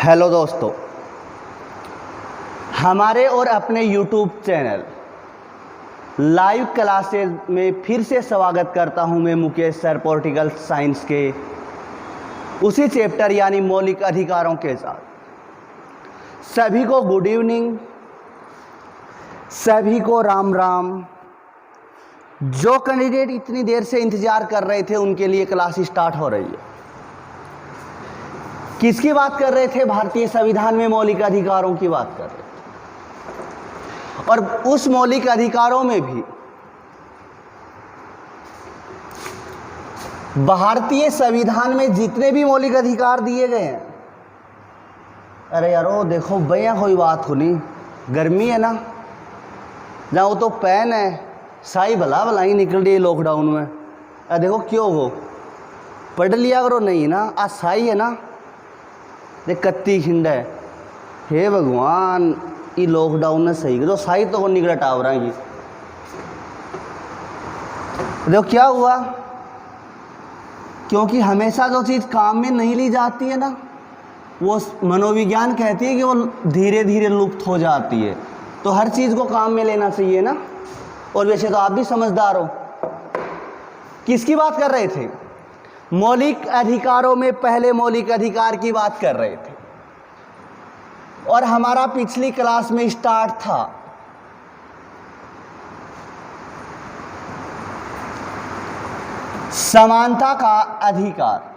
Hello दोस्तों, हमारे और अपने यूट्यूब चैनल लाइव क्लासेज में फिर से स्वागत करता हूं मैं मुकेश सर पॉलिटिकल साइंस के उसी चैप्टर यानी मौलिक अधिकारों के साथ। सभी को गुड इवनिंग, सभी को राम राम। जो कैंडिडेट इतनी देर से इंतज़ार कर रहे थे उनके लिए क्लास स्टार्ट हो रही है। किसकी बात कर रहे थे? भारतीय संविधान में मौलिक अधिकारों की बात कर रहे थे। और उस मौलिक अधिकारों में भी भारतीय संविधान में जितने भी मौलिक अधिकार दिए गए हैं, अरे यारो देखो भैया, कोई बात हो नहीं, गर्मी है ना, जाओ तो पैन है साई भला भला ही निकल रही है लॉकडाउन में। अरे देखो क्यों हो, पढ़ लिया करो नहीं ना, आज साई है ना, देख कत्ती खिंड है। हे भगवान, ये लॉकडाउन ने सही तो साई तो निकला टावरा की। देखो क्या हुआ, क्योंकि हमेशा जो चीज़ काम में नहीं ली जाती है ना, वो मनोविज्ञान कहती है कि वो धीरे धीरे लुप्त हो जाती है। तो हर चीज़ को काम में लेना चाहिए ना। और वैसे तो आप भी समझदार हो। किसकी बात कर रहे थे? मौलिक अधिकारों में पहले मौलिक अधिकार की बात कर रहे थे। और हमारा पिछली क्लास में स्टार्ट था समानता का अधिकार।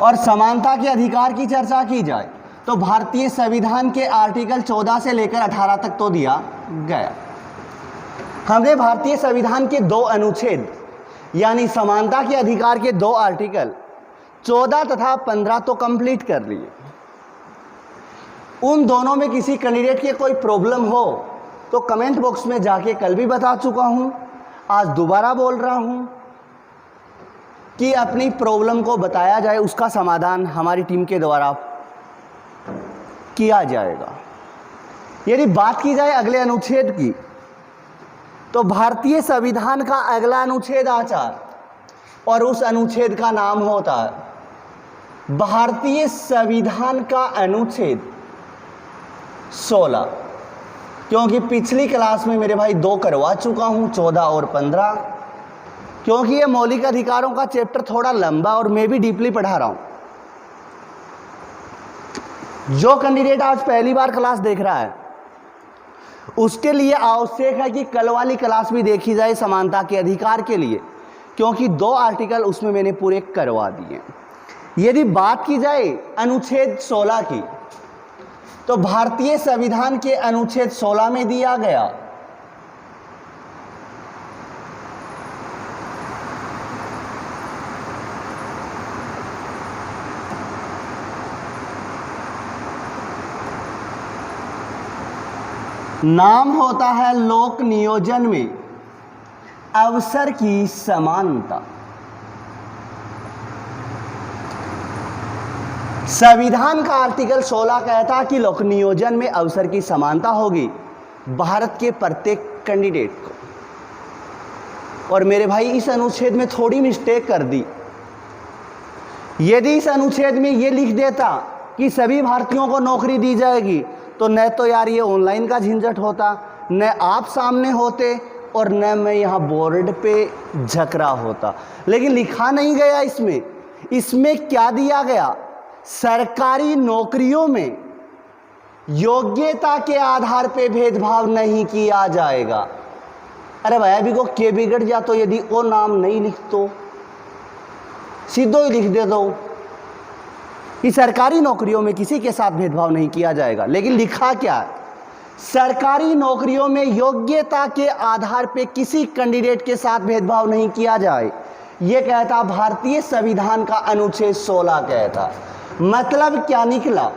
और समानता के अधिकार की चर्चा की जाए तो भारतीय संविधान के आर्टिकल 14 से लेकर 18 तक तो दिया गया। हमने भारतीय संविधान के दो अनुच्छेद यानी समानता के अधिकार के दो आर्टिकल 14 तथा 15 तो कंप्लीट कर लिए। उन दोनों में किसी कैंडिडेट के कोई प्रॉब्लम हो तो कमेंट बॉक्स में जाके कल भी बता चुका हूं, आज दोबारा बोल रहा हूं कि अपनी प्रॉब्लम को बताया जाए, उसका समाधान हमारी टीम के द्वारा किया जाएगा। यदि बात की जाए अगले अनुच्छेद की तो भारतीय संविधान का अगला अनुच्छेद आचार, और उस अनुच्छेद का नाम होता है भारतीय संविधान का अनुच्छेद 16। क्योंकि पिछली क्लास में मेरे भाई दो करवा चुका हूं, 14 और 15, क्योंकि ये मौलिक अधिकारों का चैप्टर थोड़ा लंबा और मैं भी डीपली पढ़ा रहा हूं। जो कैंडिडेट आज पहली बार क्लास देख रहा है उसके लिए आवश्यक है कि कल वाली क्लास भी देखी जाए समानता के अधिकार के लिए, क्योंकि दो आर्टिकल उसमें मैंने पूरे करवा दिए। यदि बात की जाए अनुच्छेद 16 की तो भारतीय संविधान के अनुच्छेद 16 में दिया गया नाम होता है लोक नियोजन में अवसर की समानता। संविधान का आर्टिकल 16 कहता कि लोक नियोजन में अवसर की समानता होगी भारत के प्रत्येक कैंडिडेट को। और मेरे भाई इस अनुच्छेद में थोड़ी मिस्टेक कर दी। यदि इस अनुच्छेद में ये लिख देता कि सभी भारतीयों को नौकरी दी जाएगी तो न तो यार ये ऑनलाइन का झंझट होता, न आप सामने होते, और न मैं यहाँ बोर्ड पे झकरा होता। लेकिन लिखा नहीं गया इसमें। इसमें क्या दिया गया? सरकारी नौकरियों में योग्यता के आधार पे भेदभाव नहीं किया जाएगा। अरे भाई अभी को के बिगड़ जा तो यदि वो नाम नहीं लिख तो सीधो ही लिख दे दो कि सरकारी नौकरियों में किसी के साथ भेदभाव नहीं किया जाएगा। लेकिन लिखा क्या है? सरकारी नौकरियों में योग्यता के आधार पे किसी कैंडिडेट के साथ भेदभाव नहीं किया जाए, ये कहता भारतीय संविधान का अनुच्छेद 16 कहता। मतलब क्या निकला?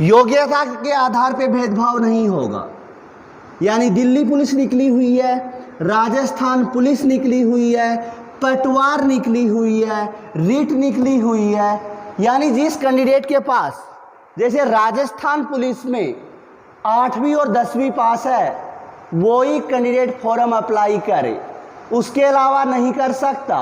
योग्यता के आधार पे भेदभाव नहीं होगा। यानी दिल्ली पुलिस निकली हुई है, राजस्थान पुलिस निकली हुई है, पटवार निकली हुई है, रीट निकली हुई है, यानी जिस कैंडिडेट के पास जैसे राजस्थान पुलिस में 8वीं और 10वीं पास है वो ही कैंडिडेट फॉर्म अप्लाई करे, उसके अलावा नहीं कर सकता।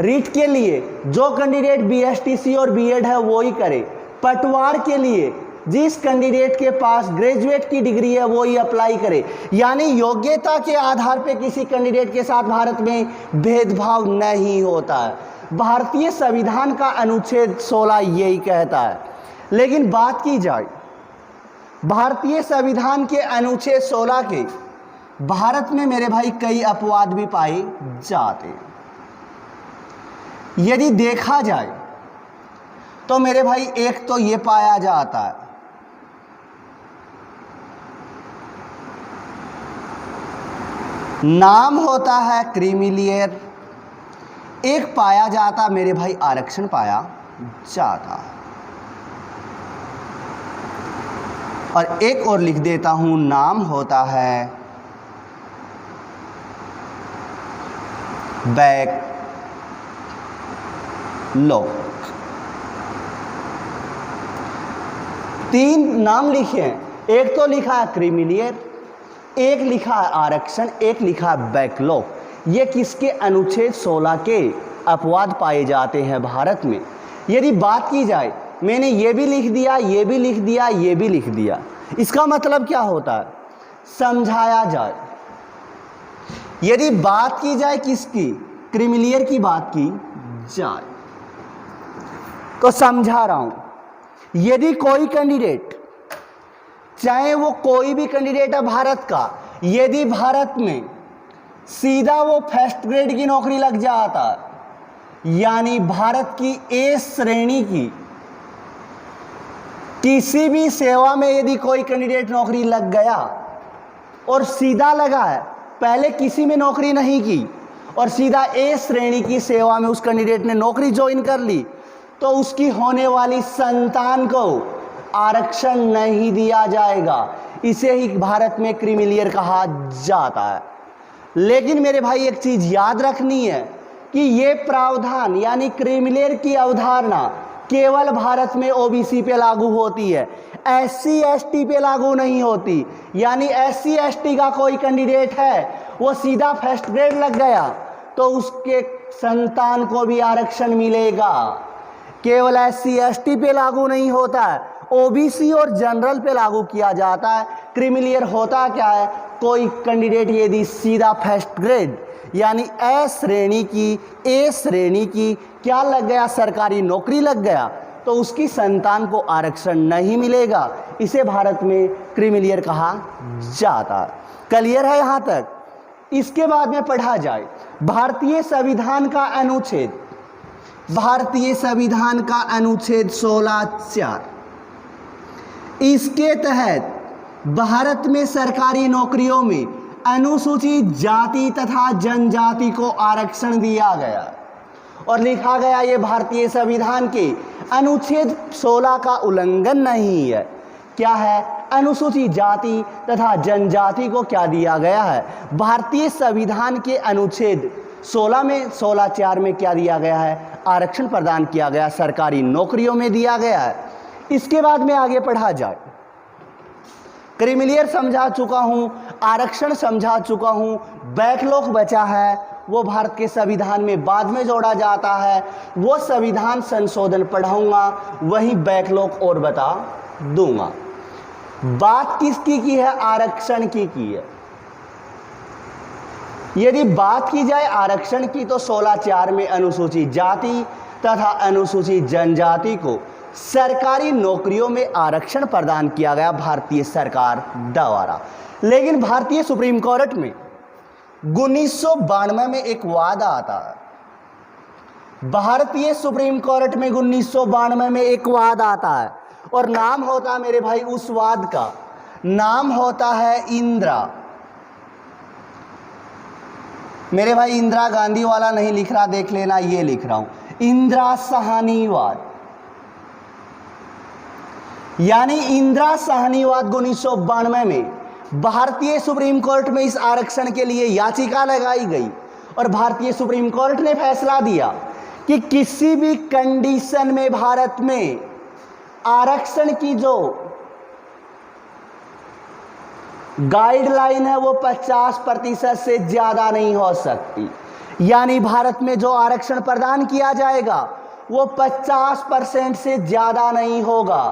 रीट के लिए जो कैंडिडेट बीएसटीसी और बीएड है वो ही करे। पटवार के लिए जिस कैंडिडेट के पास ग्रेजुएट की डिग्री है वो ही अप्लाई करे। यानी योग्यता के आधार पे किसी कैंडिडेट के साथ भारत में भेदभाव नहीं होता है। भारतीय संविधान का अनुच्छेद 16 यही कहता है। लेकिन बात की जाए भारतीय संविधान के अनुच्छेद 16 के, भारत में मेरे भाई कई अपवाद भी पाए जाते हैं। यदि देखा जाए तो मेरे भाई एक तो ये पाया जाता है नाम होता है क्रीमिलियर, एक पाया जाता मेरे भाई आरक्षण पाया जाता है, और एक और लिख देता हूं नाम होता है बैकलॉग। 3 नाम लिखे हैं, एक तो लिखा है क्रीमिलियर, एक लिखा है आरक्षण, एक लिखा है बैकलॉग। ये किसके अनुच्छेद 16 के अपवाद पाए जाते हैं भारत में। यदि बात की जाए, मैंने ये भी लिख दिया, ये भी लिख दिया, ये भी लिख दिया, इसका मतलब क्या होता है, समझाया जाए। यदि बात की जाए किसकी, क्रीमिलियर की बात की जाए तो समझा रहा हूं। यदि कोई कैंडिडेट, चाहे वो कोई भी कैंडिडेट है भारत का, यदि भारत में सीधा वो फर्स्ट ग्रेड की नौकरी लग जाता, यानी भारत की ए श्रेणी की किसी भी सेवा में यदि कोई कैंडिडेट नौकरी लग गया और सीधा लगा है, पहले किसी में नौकरी नहीं की और सीधा ए श्रेणी की सेवा में उस कैंडिडेट ने नौकरी ज्वाइन कर ली, तो उसकी होने वाली संतान को आरक्षण नहीं दिया जाएगा। इसे ही भारत में क्रीमिलियर कहा जाता है। लेकिन मेरे भाई एक चीज याद रखनी है कि ये प्रावधान यानी क्रीमिलियर की अवधारणा केवल भारत में ओबीसी पे लागू होती है, एससी एसटी पे लागू नहीं होती। यानी एससी एसटी का कोई कैंडिडेट है, वो सीधा फर्स्ट ग्रेड लग गया तो उसके संतान को भी आरक्षण मिलेगा। केवल एससी एसटी पे लागू नहीं होता है, ओबीसी और जनरल पे लागू किया जाता है। क्रीमिलियर होता क्या है, कोई कैंडिडेट यदि सीधा फर्स्ट ग्रेड यानी ए श्रेणी की क्या लग गया, सरकारी नौकरी लग गया, तो उसकी संतान को आरक्षण नहीं मिलेगा। इसे भारत में क्रीमिलियर कहा जाता है। क्लियर है यहां तक? इसके बाद में पढ़ा जाए भारतीय संविधान का अनुच्छेद 16(4). इसके तहत भारत में सरकारी नौकरियों में अनुसूचित जाति तथा जनजाति को आरक्षण दिया गया और लिखा गया ये भारतीय संविधान के अनुच्छेद 16 का उल्लंघन नहीं है। क्या है, अनुसूचित जाति तथा जनजाति को क्या दिया गया है, भारतीय संविधान के अनुच्छेद 16 में 16(4) में क्या दिया गया है, आरक्षण प्रदान किया गया, सरकारी नौकरियों में दिया गया है। इसके बाद में आगे पढ़ा जाए, क्रीमिलियर समझा चुका हूं, आरक्षण समझा चुका हूं, बैकलॉग बचा है, वो भारत के संविधान में बाद में जोड़ा जाता है। वो संविधान संशोधन पढ़ाऊंगा, वही बैकलॉग और बता दूंगा। बात किसकी की है, आरक्षण की है। यदि बात की जाए आरक्षण की तो 16(4) में अनुसूचित जाति तथा अनुसूचित जनजाति को सरकारी नौकरियों में आरक्षण प्रदान किया गया भारतीय सरकार द्वारा। लेकिन भारतीय सुप्रीम कोर्ट में 1992 में एक वादा आता है, भारतीय सुप्रीम कोर्ट में 1992 में एक वाद आता है और नाम होता है मेरे भाई, उस वाद का नाम होता है इंदिरा। मेरे भाई इंदिरा गांधी वाला नहीं लिख रहा, देख लेना, ये लिख रहा हूं, इंदिरा साहनीवाद। यानी इंदिरा साहनीवाद 1992 में भारतीय सुप्रीम कोर्ट में इस आरक्षण के लिए याचिका लगाई गई और भारतीय सुप्रीम कोर्ट ने फैसला दिया कि किसी भी कंडीशन में भारत में आरक्षण की जो गाइडलाइन है वो 50% से ज्यादा नहीं हो सकती। यानी भारत में जो आरक्षण प्रदान किया जाएगा वो 50% से ज़्यादा नहीं होगा।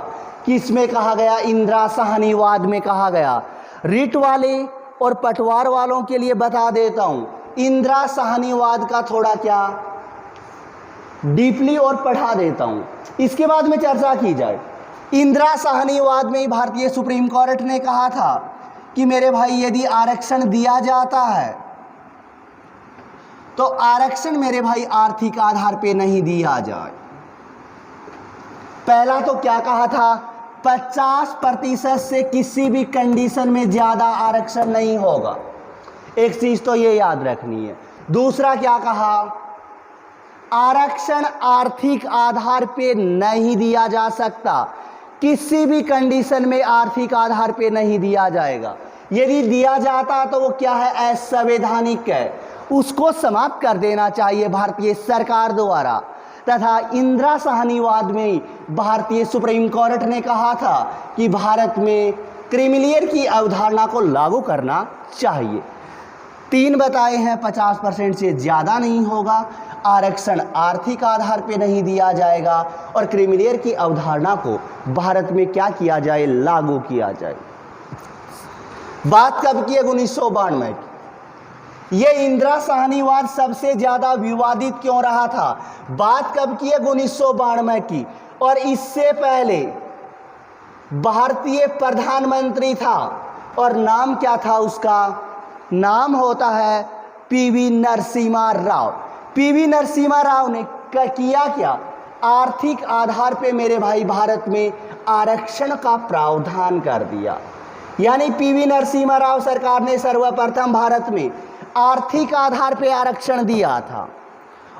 किसमें कहा गया? इंदिरा साहनीवाद में कहा गया। रिट वाले और पटवार वालों के लिए बता देता हूं, इंदिरा साहनीवाद का थोड़ा क्या डीपली और पढ़ा देता हूं, इसके बाद में चर्चा की जाए। इंदिरा साहनीवाद में ही भारतीय सुप्रीम कोर्ट ने कहा था कि मेरे भाई यदि आरक्षण दिया जाता है तो आरक्षण मेरे भाई आर्थिक आधार पे नहीं दिया जाए। पहला तो क्या कहा था? 50% से किसी भी कंडीशन में ज्यादा आरक्षण नहीं होगा। एक चीज तो ये याद रखनी है। दूसरा क्या कहा? आरक्षण आर्थिक आधार पे नहीं दिया जा सकता, किसी भी कंडीशन में आर्थिक आधार पे नहीं दिया जाएगा। यदि दिया जाता तो वो क्या है? असंवैधानिक है, उसको समाप्त कर देना चाहिए भारतीय सरकार द्वारा। तथा इंदिरा साहनीवाद में भारतीय सुप्रीम कोर्ट ने कहा था कि भारत में क्रीमिलियर की अवधारणा को लागू करना चाहिए। 3 बताए हैं, 50% से ज़्यादा नहीं होगा, आरक्षण आर्थिक आधार पे नहीं दिया जाएगा और क्रीमिलियर की अवधारणा को भारत में क्या किया जाए? लागू किया जाए। बात कब की है? 1992 की। ये इंदिरा साहनीवाद सबसे ज्यादा विवादित क्यों रहा था? बात कब की है? 1992 की। और इससे पहले भारतीय प्रधानमंत्री था और नाम क्या था उसका? नाम होता है पीवी नरसिम्हा राव। पीवी नरसिम्हा राव ने किया क्या? आर्थिक आधार पे मेरे भाई भारत में आरक्षण का प्रावधान कर दिया। यानी पीवी नरसिम्हा राव सरकार ने सर्वप्रथम भारत में आर्थिक आधार पे आरक्षण दिया था।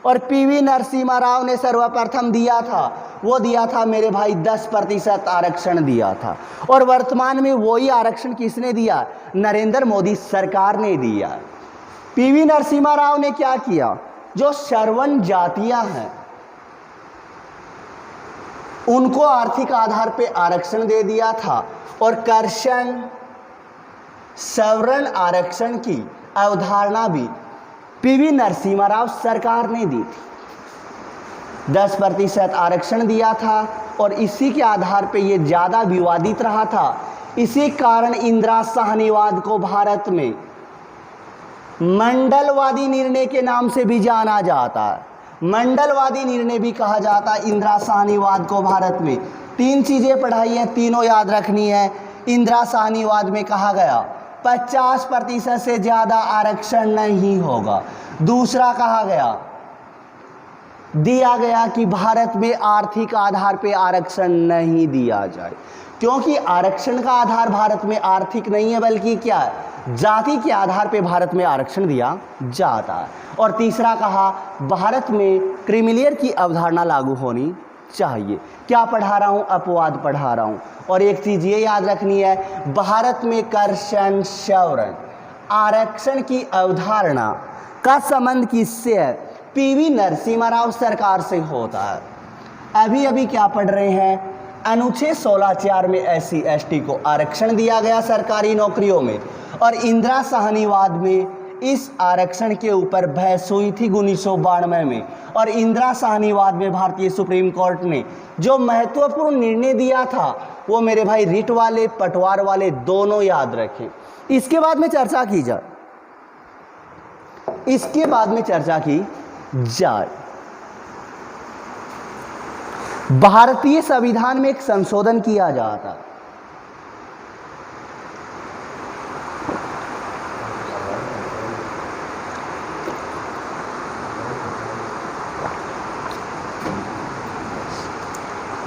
और पीवी नरसिम्हा राव ने सर्वप्रथम दिया था, वो दिया था मेरे भाई 10% आरक्षण दिया था। और वर्तमान में वही आरक्षण किसने दिया? नरेंद्र मोदी सरकार ने दिया। पीवी नरसिम्हा राव ने क्या किया? जो श्रवण जातियां हैं उनको आर्थिक आधार पे आरक्षण दे दिया था और कर्षण सवर्ण आरक्षण की अवधारणा भी पीवी नरसिम्हा राव सरकार ने दी थी। 10% आरक्षण दिया था और इसी के आधार पे ये ज़्यादा विवादित रहा था। इसी कारण इंदिरा साहनीवाद को भारत में मंडलवादी निर्णय के नाम से भी जाना जाता है। मंडलवादी निर्णय भी कहा जाता है इंदिरा साहनीवाद को। भारत में 3 चीज़ें पढ़ाई हैं, तीनों याद रखनी है। इंदिरा साहनीवाद में कहा गया 50% से ज़्यादा आरक्षण नहीं होगा। दूसरा कहा गया, दिया गया कि भारत में आर्थिक आधार पे आरक्षण नहीं दिया जाए, क्योंकि आरक्षण का आधार भारत में आर्थिक नहीं है बल्कि क्या है? जाति के आधार पे भारत में आरक्षण दिया जाता है। और तीसरा कहा भारत में क्रीमिलियर की अवधारणा लागू होनी चाहिए। क्या पढ़ा रहा हूँ? अपवाद पढ़ा रहा हूँ। और एक चीज़ ये याद रखनी है, भारत में कर्षण सवर्ण आरक्षण की अवधारणा का संबंध किससे है? पीवी नरसिम्हा राव सरकार से होता है। अभी अभी क्या पढ़ रहे हैं? अनुच्छेद 16(4) में SC ST को आरक्षण दिया गया सरकारी नौकरियों में। और इंदिरा साहनीवाद में इस आरक्षण के ऊपर बहस हुई थी 1992 में। और इंदिरा साहनीवाद में भारतीय सुप्रीम कोर्ट ने जो महत्वपूर्ण निर्णय दिया था वो मेरे भाई रिट वाले पटवार वाले दोनों याद रखें। इसके बाद में चर्चा की जाए, इसके बाद में चर्चा की जाए भारतीय संविधान में एक संशोधन किया जाता।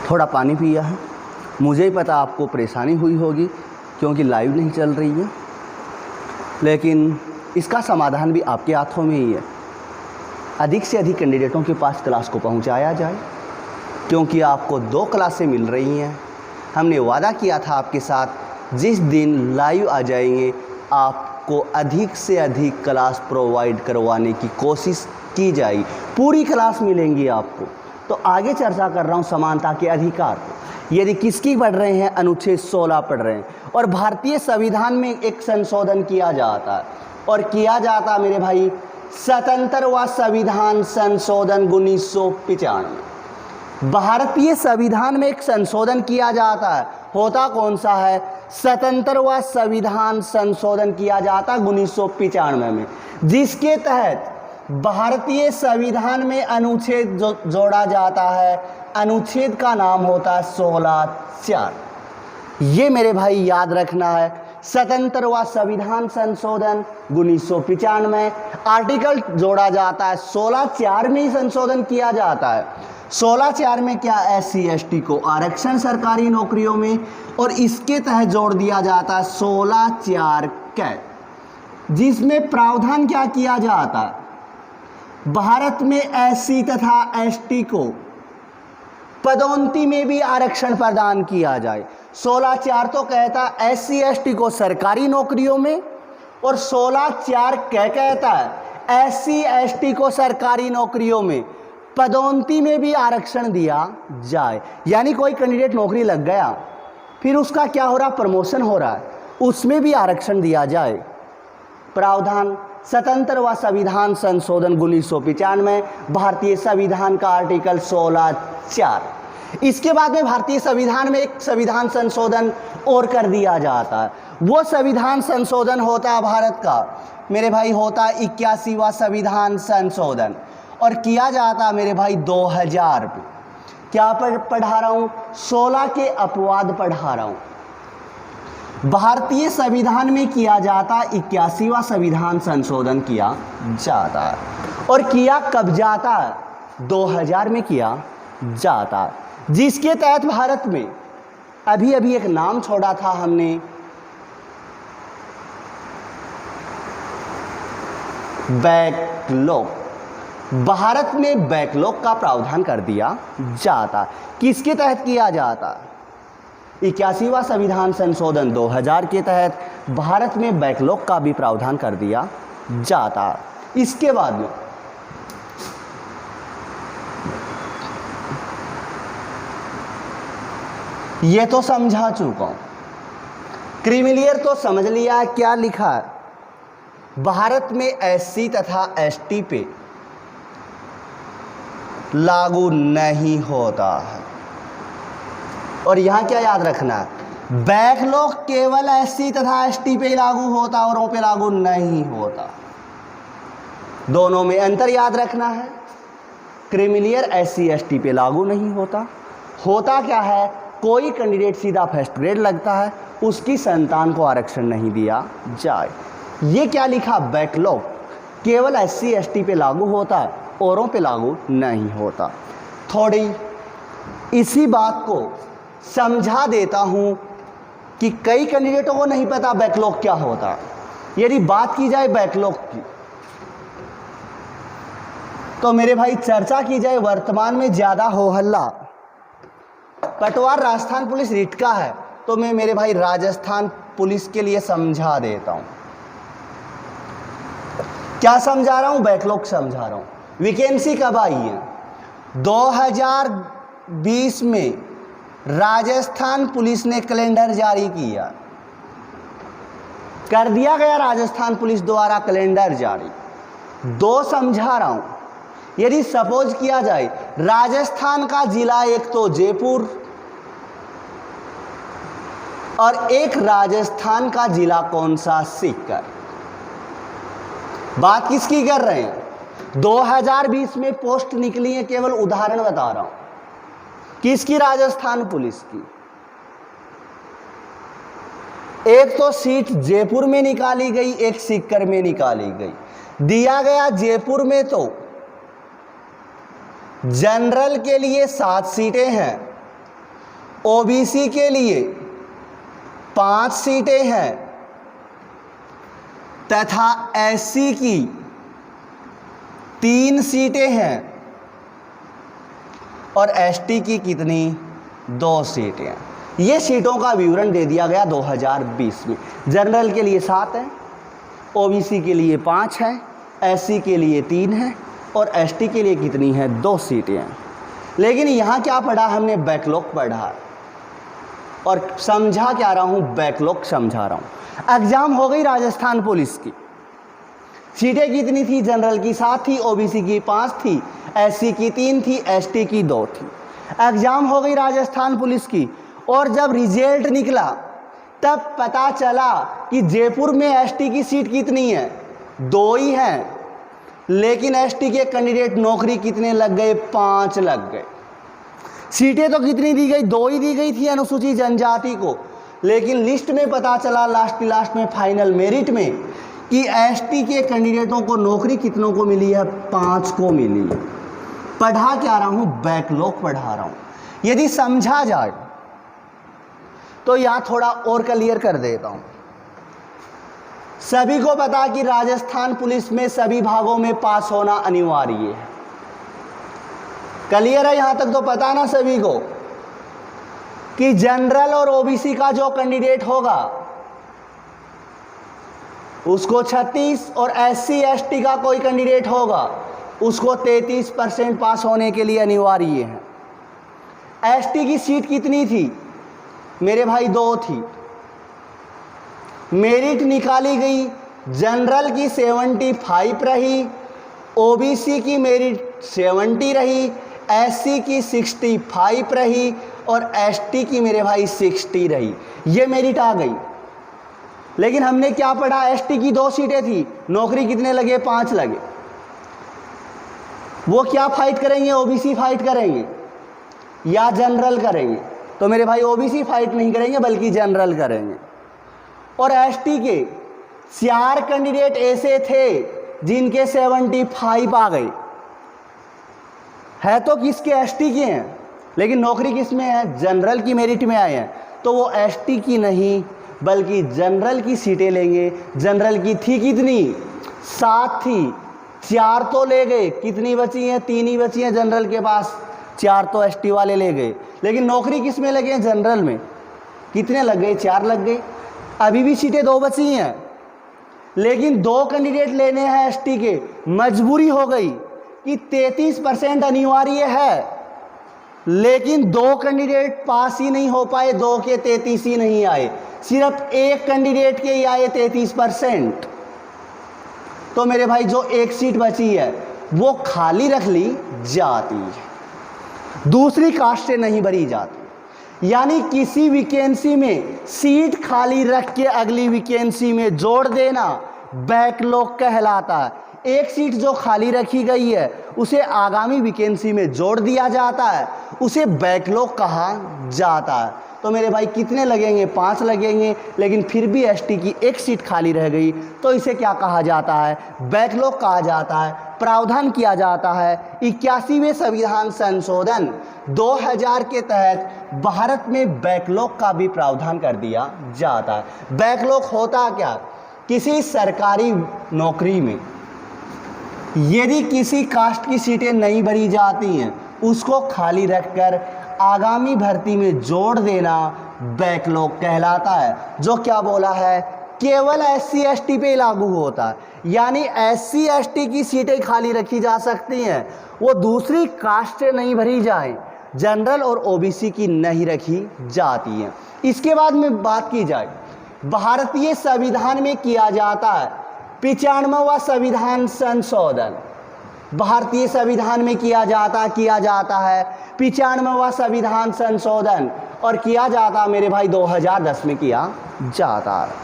थोड़ा पानी पिया है, मुझे ही पता आपको परेशानी हुई होगी क्योंकि लाइव नहीं चल रही है, लेकिन इसका समाधान भी आपके हाथों में ही है। अधिक से अधिक कैंडिडेटों के पास क्लास को पहुंचाया जाए, क्योंकि आपको 2 क्लासें मिल रही हैं। हमने वादा किया था आपके साथ, जिस दिन लाइव आ जाएंगे आपको अधिक से अधिक क्लास प्रोवाइड करवाने की कोशिश की जाएगी। पूरी क्लास मिलेंगी आपको। तो आगे चर्चा कर रहा हूँ समानता के अधिकार। यदि किसकी पढ़ रहे हैं? अनुच्छेद 16 पढ़ रहे हैं। और भारतीय संविधान में एक संशोधन किया जाता है, और किया जाता मेरे भाई स्वतंत्र व संविधान संशोधन 1995। भारतीय संविधान में एक संशोधन किया जाता है, होता कौन सा है? स्वतंत्र व संविधान संशोधन किया जाता 1995 में, जिसके तहत भारतीय संविधान में अनुच्छेद जोड़ा जाता है। अनुच्छेद का नाम होता है 16(4). ये मेरे भाई याद रखना है। स्वतंत्र व संविधान संशोधन 1995, आर्टिकल जोड़ा जाता है 16(4) में ही संशोधन किया जाता है। 16(4) में क्या? SC ST को आरक्षण सरकारी नौकरियों में, और इसके तहत जोड़ दिया जाता है 16(4) कैट, जिसमें प्रावधान क्या किया जाता है? भारत में SC तथा ST को पदोन्नति में भी आरक्षण प्रदान किया जाए। 16(4) तो कहता है SC ST को सरकारी नौकरियों में, और 16(4) क्या कहता है? SC ST को सरकारी नौकरियों में पदोन्नति में भी आरक्षण दिया जाए। यानी कोई कैंडिडेट नौकरी लग गया, फिर उसका क्या हो रहा? प्रमोशन हो रहा है, उसमें भी आरक्षण दिया जाए। प्रावधान स्वतंत्र व संविधान संशोधन 1995, भारतीय संविधान का आर्टिकल 16(4). इसके बाद में भारतीय संविधान में एक संविधान संशोधन और कर दिया जाता है। वो संविधान संशोधन होता है भारत का मेरे भाई, होता है 81वां संविधान संशोधन, और किया जाता है मेरे भाई 2000 में। क्या पढ़ा रहा हूँ? 16 के अपवाद पढ़ा रहा हूँ। भारतीय संविधान में किया जाता 81वां संविधान संशोधन किया जाता है, और किया कब जाता है? 2000 में किया जाता है, जिसके तहत भारत में अभी अभी एक नाम छोड़ा था हमने, बैकलॉग। भारत में बैकलॉग का प्रावधान कर दिया जाता। किसके तहत किया जाता? 81वां संविधान संशोधन 2000 के तहत भारत में बैकलॉग का भी प्रावधान कर दिया जाता। इसके बाद में ये तो समझा चुका हूं, क्रीमिलियर तो समझ लिया। क्या लिखा है? भारत में SC तथा ST पे लागू नहीं होता है। और यहां क्या याद रखना है? बैकलॉग केवल SC तथा ST पे लागू होता, औरों पे लागू नहीं होता। दोनों में अंतर याद रखना है। क्रीमिलियर SC ST पे लागू नहीं होता। होता क्या है? कोई कैंडिडेट सीधा फर्स्ट ग्रेड लगता है, उसकी संतान को आरक्षण नहीं दिया जाए। ये क्या लिखा? बैकलॉग केवल SC ST पे लागू होता है, औरों पे लागू नहीं होता। थोड़ी इसी बात को समझा देता हूं कि कई कैंडिडेटों को नहीं पता बैकलॉग क्या होता है। यदि बात की जाए बैकलॉग की, तो मेरे भाई चर्चा की जाए वर्तमान में ज़्यादा हो हल्ला पटवार राजस्थान पुलिस रिट का है, तो मैं मेरे भाई राजस्थान पुलिस के लिए समझा देता हूं। क्या समझा रहा हूं? बैकलॉग समझा रहा हूं। वैकेंसी कब आई है? 2020 में राजस्थान पुलिस ने कैलेंडर जारी किया, कर दिया गया राजस्थान पुलिस द्वारा कैलेंडर जारी। दो समझा रहा हूं। यदि सपोज किया जाए राजस्थान का जिला एक तो जयपुर और एक राजस्थान का जिला कौन सा? सीकर। बात किसकी कर रहे हैं? 2020 में पोस्ट निकली है, केवल उदाहरण बता रहा हूं। किसकी? राजस्थान पुलिस की। एक तो सीट जयपुर में निकाली गई, एक सीकर में निकाली गई। दिया गया जयपुर में तो जनरल के लिए 7 सीटें हैं, ओबीसी के लिए 5 सीटें हैं तथा एससी की 3 सीटें हैं और एसटी की कितनी? 2 सीटें हैं। ये सीटों का विवरण दे दिया गया 2020 में। जनरल के लिए 7 है, ओबीसी के लिए 5 है, एससी के लिए 3 है और एसटी के लिए कितनी है? 2 सीटें हैं। लेकिन यहाँ क्या पढ़ा हमने? बैकलॉग पढ़ा और समझा क्या रहा हूँ? बैकलॉग समझा रहा हूँ। एग्जाम हो गई राजस्थान पुलिस की, सीटें कितनी थी? जनरल की 7 थी, ओबीसी की 5 थी, एससी की 3 थी, एसटी की 2 थी। एग्जाम हो गई राजस्थान पुलिस की, और जब रिजल्ट निकला तब पता चला कि जयपुर में एसटी की सीट कितनी है? 2 ही हैं, लेकिन एसटी के कैंडिडेट नौकरी कितने लग गए? 5 लग गए। सीटें तो कितनी दी गई? 2 ही दी गई थी अनुसूचित जनजाति को, लेकिन लिस्ट में पता चला लास्ट में फाइनल मेरिट में कि एसटी के कैंडिडेटों को नौकरी कितनों को मिली है? 5 को मिली है। पढ़ा क्या रहा हूं? बैकलॉग पढ़ा रहा हूं। यदि समझा जाए तो यहां थोड़ा और क्लियर कर देता हूं। सभी को पता कि राजस्थान पुलिस में सभी भागों में पास होना अनिवार्य है। क्लियर है? यहां तक तो पता ना सभी को कि जनरल और ओबीसी का जो कैंडिडेट होगा उसको 36, और एससी एसटी का कोई कैंडिडेट होगा उसको 33% पास होने के लिए अनिवार्य है। एसटी की सीट कितनी थी मेरे भाई? 2 थी। मेरिट निकाली गई, जनरल की 75 रही, ओबीसी की मेरिट 70 रही, एससी की 65 रही, और एसटी की मेरे भाई 60 रही। ये मेरिट आ गई। लेकिन हमने क्या पढ़ा? एसटी की 2 सीटें थी, नौकरी कितने लगे? 5 लगे। वो क्या फाइट करेंगे? ओबीसी फाइट करेंगे या जनरल करेंगे? तो मेरे भाई ओबीसी फाइट नहीं करेंगे बल्कि जनरल करेंगे। और एसटी के 4 कैंडिडेट ऐसे थे जिनके 75 आ गए। है तो किसके? एसटी के हैं, लेकिन नौकरी किस में है? जनरल की मेरिट में आए हैं। तो वो एसटी की नहीं बल्कि जनरल की सीटें लेंगे। जनरल की थी कितनी? 7 थी, 4 तो ले गए। कितनी बची हैं? 3 ही बची हैं जनरल के पास, 4 तो एसटी वाले ले गए। लेकिन नौकरी किस में लगे हैं? जनरल में। कितने लग गए? 4 लग गए। अभी भी सीटें 2 बची हैं, लेकिन 2 कैंडिडेट लेने हैं एसटी के। मजबूरी हो गई कि 33% अनिवार्य है, लेकिन 2 कैंडिडेट पास ही नहीं हो पाए, 2 के 33 ही नहीं आए, सिर्फ 1 कैंडिडेट के ही आए 33%। तो मेरे भाई जो 1 सीट बची है वो खाली रख ली जाती है, दूसरी कास्ट से नहीं भरी जाती। यानी किसी वैकेंसी में सीट खाली रख के अगली वैकेंसी में जोड़ देना बैकलॉग कहलाता है। एक सीट जो खाली रखी गई है उसे आगामी वैकेंसी में जोड़ दिया जाता है, उसे बैकलॉग कहा जाता है। तो मेरे भाई कितने लगेंगे? 5 लगेंगे, लेकिन फिर भी एसटी की 1 सीट खाली रह गई, तो इसे क्या कहा जाता है? बैकलॉग कहा जाता है। प्रावधान किया जाता है 81वें संविधान संशोधन 2000 के तहत भारत में बैकलॉग का भी प्रावधान कर दिया जाता है। बैकलॉग होता क्या? किसी सरकारी नौकरी में यदि किसी कास्ट की सीटें नहीं भरी जाती हैं, उसको खाली रखकर आगामी भर्ती में जोड़ देना बैकलॉग कहलाता है। जो क्या बोला है? केवल एससी एसटी पे लागू होता है। यानी एससी एसटी की सीटें खाली रखी जा सकती हैं, वो दूसरी कास्ट से नहीं भरी जाए, जनरल और ओबीसी की नहीं रखी जाती हैं। इसके बाद में बात की जाए, भारतीय संविधान में किया जाता है 95वां संविधान संशोधन। भारतीय संविधान में किया जाता है 95वां संविधान संशोधन, और किया जाता मेरे भाई 2010 में किया जाता है।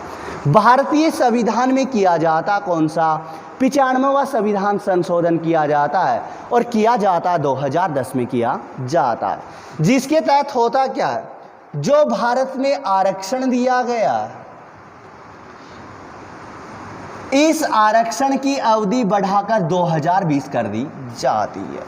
भारतीय संविधान में किया जाता कौन सा? 95वां संविधान संशोधन किया जाता है, और किया जाता 2010 में किया जाता है। जिसके तहत होता क्या है? जो भारत में आरक्षण दिया गया है, इस आरक्षण की अवधि बढ़ाकर 2020 कर दी जाती है।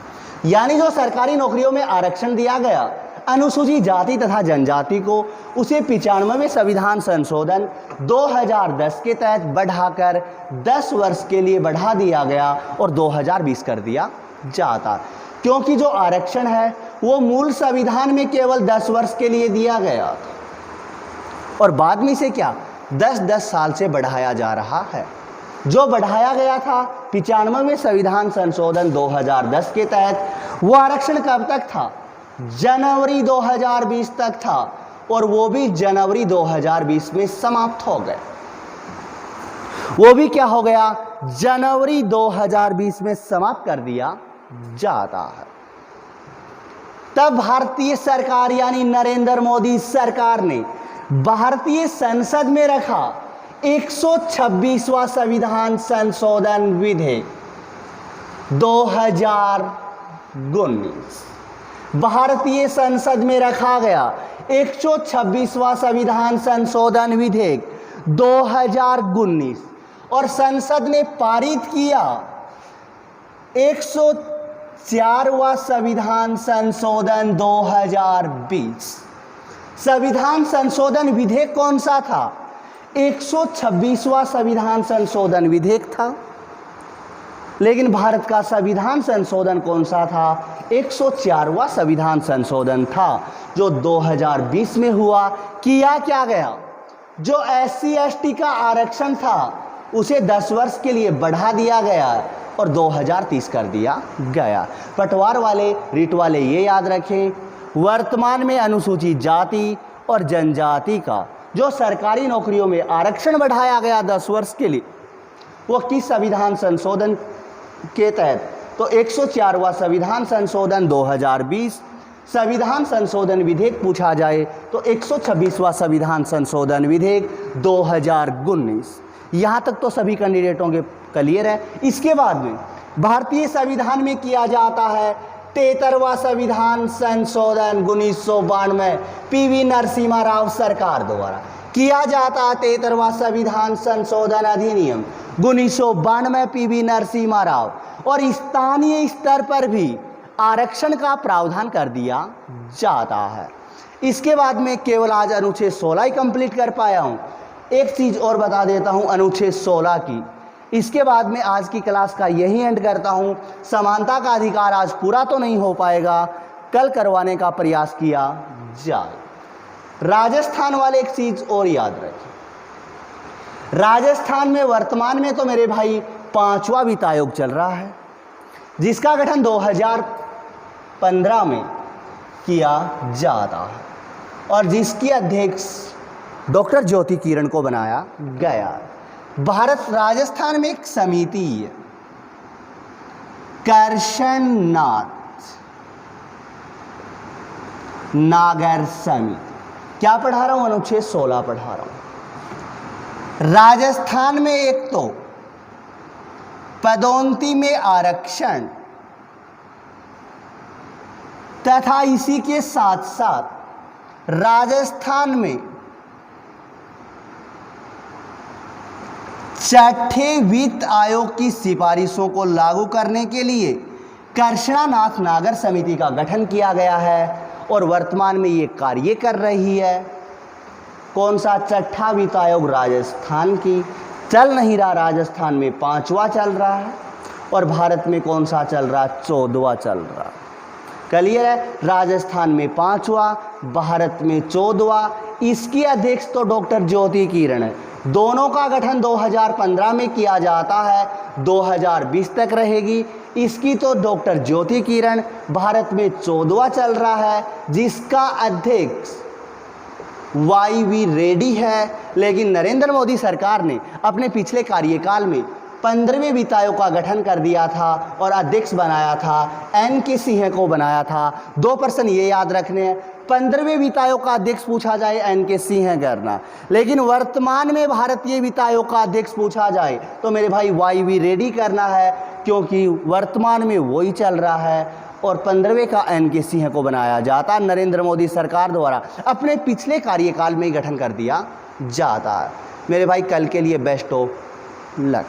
यानी जो सरकारी नौकरियों में आरक्षण दिया गया अनुसूचित जाति तथा जनजाति को, उसे 95वें संविधान संशोधन 2010 के तहत बढ़ाकर 10 वर्ष के लिए बढ़ा दिया गया और 2020 कर दिया जाता। क्योंकि जो आरक्षण है वो मूल संविधान में केवल 10 वर्ष के लिए दिया गया और बाद में से क्या 10-10 साल से बढ़ाया जा रहा है। जो बढ़ाया गया था 95वें संविधान संशोधन 2010 के तहत, वो आरक्षण कब तक था? जनवरी 2020 तक था, और वो भी जनवरी 2020 में समाप्त हो गए। वो भी क्या हो गया? जनवरी 2020 में समाप्त कर दिया जाता है। तब भारतीय सरकार यानी नरेंद्र मोदी सरकार ने भारतीय संसद में रखा 126वां संविधान संशोधन विधेयक 2019। भारतीय संसद में रखा गया 126वां संविधान संशोधन विधेयक 2019 और संसद ने पारित किया 104वां संविधान संशोधन 2020। संविधान संशोधन विधेयक कौन सा था? 126वां संविधान संशोधन विधेयक था। लेकिन भारत का संविधान संशोधन कौन सा था? 104वां संविधान संशोधन था जो 2020 में हुआ। किया क्या गया? जो SC ST का आरक्षण था उसे 10 वर्ष के लिए बढ़ा दिया गया और 2030 कर दिया गया। पटवार वाले, रीट वाले ये याद रखें, वर्तमान में अनुसूचित जाति और जनजाति का जो सरकारी नौकरियों में आरक्षण बढ़ाया गया 10 वर्ष के लिए, वो किस संविधान संशोधन के तहत? तो 104वां संविधान संशोधन 2020। संविधान संशोधन विधेयक पूछा जाए तो 126वां संविधान संशोधन विधेयक 2019। यहाँ तक तो सभी कैंडिडेटों के क्लियर है। इसके बाद में भारतीय संविधान में किया जाता है 73वां संविधान संशोधन 1992 PV नरसिम्हा राव सरकार द्वारा किया जाता है। 73वां संविधान संशोधन अधिनियम 1992 PV नरसिम्हा राव और स्थानीय स्तर पर भी आरक्षण का प्रावधान कर दिया जाता है। इसके बाद में केवल आज अनुच्छेद 16 ही कंप्लीट कर पाया हूँ। एक चीज़ और बता देता हूँ अनुच्छेद 16 की। इसके बाद में आज की क्लास का यही एंड करता हूँ। समानता का अधिकार आज पूरा तो नहीं हो पाएगा, कल करवाने का प्रयास किया जाए। राजस्थान वाले एक चीज़ और याद रखें, राजस्थान में वर्तमान में तो मेरे भाई 5वां वित्त आयोग चल रहा है जिसका गठन 2015 में किया जाता है और जिसकी अध्यक्ष डॉक्टर ज्योति किरण को बनाया गया। भारत राजस्थान में एक समिति है, करशननाथ नागर समिति। क्या पढ़ा रहा हूं? अनुच्छेद 16 पढ़ा रहा हूं। राजस्थान में एक तो पदोन्नति में आरक्षण तथा इसी के साथ साथ राजस्थान में छठे वित्त आयोग की सिफारिशों को लागू करने के लिए करशननाथ नागर समिति का गठन किया गया है और वर्तमान में ये कार्य कर रही है। कौन सा? छठा वित्त आयोग राजस्थान की चल नहीं रहा, राजस्थान में 5वां चल रहा है और भारत में कौन सा चल रहा? 14वां चल रहा है। क्लियर है? राजस्थान में 5वां, भारत में 14वां। इसकी अध्यक्ष तो डॉक्टर ज्योति किरण है। दोनों का गठन 2015 में किया जाता है, 2020 तक रहेगी। इसकी तो डॉक्टर ज्योति किरण, भारत में 14वां चल रहा है जिसका अध्यक्ष YV रेड्डी है। लेकिन नरेंद्र मोदी सरकार ने अपने पिछले कार्यकाल में 15वें वित्त आयोग का गठन कर दिया था और अध्यक्ष बनाया था NK सिंह को बनाया था। 2% ये याद रखने हैं, 15वें वित्त आयोग का अध्यक्ष पूछा जाए NK सिंह करना, लेकिन वर्तमान में भारतीय वित्त आयोग का अध्यक्ष पूछा जाए तो मेरे भाई YV रेड्डी करना है क्योंकि वर्तमान में वही चल रहा है और 15वें का NK सिंह को बनाया जाता। नरेंद्र मोदी सरकार द्वारा अपने पिछले कार्यकाल में ही गठन कर दिया जाता है। मेरे भाई कल के लिए बेस्ट ऑफ लक।